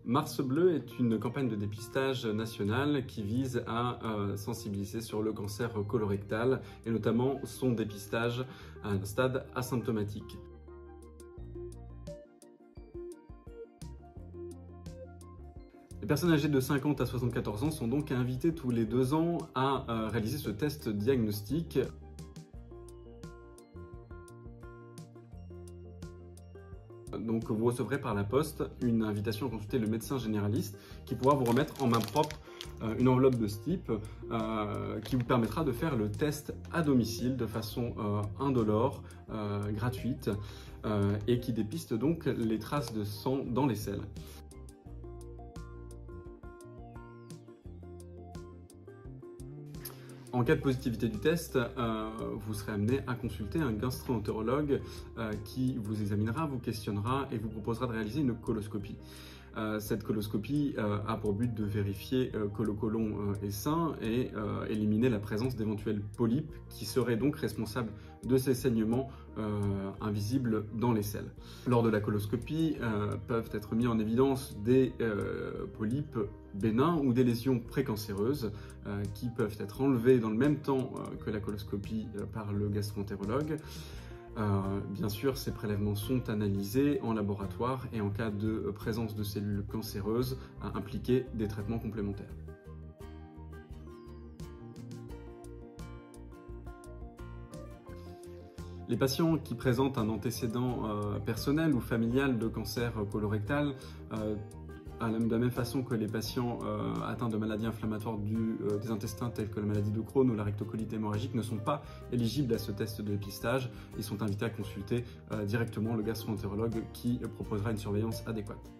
Mars Bleu est une campagne de dépistage nationale qui vise à sensibiliser sur le cancer colorectal et notamment son dépistage à un stade asymptomatique. Les personnes âgées de 50 à 74 ans sont donc invitées tous les 2 ans à réaliser ce test diagnostique. Donc vous recevrez par la poste une invitation à consulter le médecin généraliste qui pourra vous remettre en main propre une enveloppe de ce type qui vous permettra de faire le test à domicile de façon indolore, gratuite et qui dépiste donc les traces de sang dans les selles. En cas de positivité du test, vous serez amené à consulter un gastro-entérologue qui vous examinera, vous questionnera et vous proposera de réaliser une coloscopie. Cette coloscopie a pour but de vérifier que le côlon est sain et éliminer la présence d'éventuels polypes qui seraient donc responsables de ces saignements invisibles dans les selles. Lors de la coloscopie, peuvent être mis en évidence des polypes bénins ou des lésions précancéreuses qui peuvent être enlevées dans le même temps que la coloscopie par le gastro-entérologue. Bien sûr, ces prélèvements sont analysés en laboratoire et en cas de présence de cellules cancéreuses, impliquer des traitements complémentaires. Les patients qui présentent un antécédent personnel ou familial de cancer colorectal, de la même façon que les patients atteints de maladies inflammatoires des intestins telles que la maladie de Crohn ou la rectocolite hémorragique ne sont pas éligibles à ce test de dépistage. Ils sont invités à consulter directement le gastro-entérologue qui proposera une surveillance adéquate.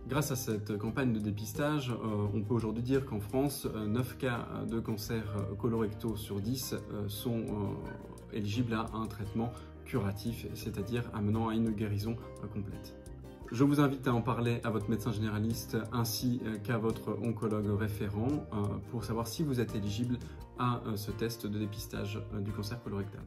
Grâce à cette campagne de dépistage, on peut aujourd'hui dire qu'en France, 9 cas de cancer colorectaux sur 10 sont éligibles à un traitement curatif, c'est-à-dire amenant à une guérison complète. Je vous invite à en parler à votre médecin généraliste ainsi qu'à votre oncologue référent pour savoir si vous êtes éligible à ce test de dépistage du cancer colorectal.